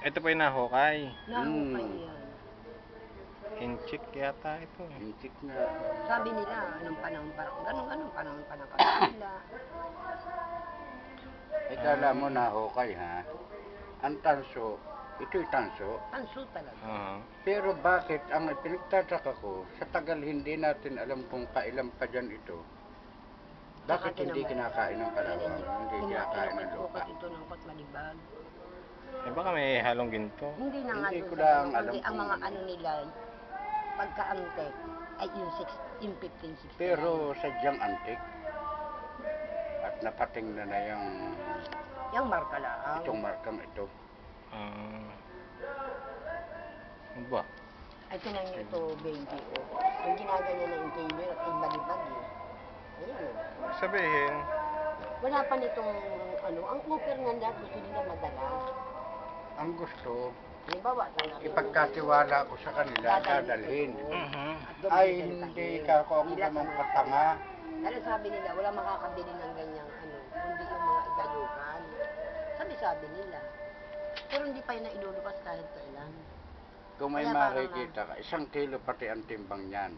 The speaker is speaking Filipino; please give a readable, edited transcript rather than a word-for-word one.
Ito po yung nahukay. Nahukay yan. Inchik yata ito. Inchik na. Sabi nila, anong panahon pa, ganun panahon pa ng kanila. Eh, kala mo nahukay ha? Ang tanso, ito'y tanso. Tanso talaga. Pero bakit, ang pinagtataka ko, sa tagal hindi natin alam kung kailan pa dyan ito. Bakit hindi kinakain ng kalawang? Hindi kinakain ng lupa? Ito ng kot malibag. Eh baka may halong ginto. Hindi na nga Hindi doon ko sa lang ganun, alam kundi ang kung mga ano. ano nila, pagka-antek, ay yung 1569. Pero sadyang antik. At napating na yung Yung marka lang. itong markang ito. Ano ba? Ay, tinan nyo ito, baby. Oh. Yung ginaganyan na interior at ibalibag eh. Ayan. Sabihin, Wala pa nitong, ano, ang offer nga lahat gusto nila madala. Ang gusto, Halimbawa, tanong. ipagkatiwala ko sa kanila, dadalhin. At doon Ay, bibenta hindi yun. ka ako Nila naman sa- patanga. Dahil sabi nila, wala makakabili ng ganyang ano, kundi yung mga igayukan. Sabi nila. Pero hindi pa yun na ilulupas kahit kailan. Kung may Kaya parang makikita ka, 1 kilo pati ang timbang niyan.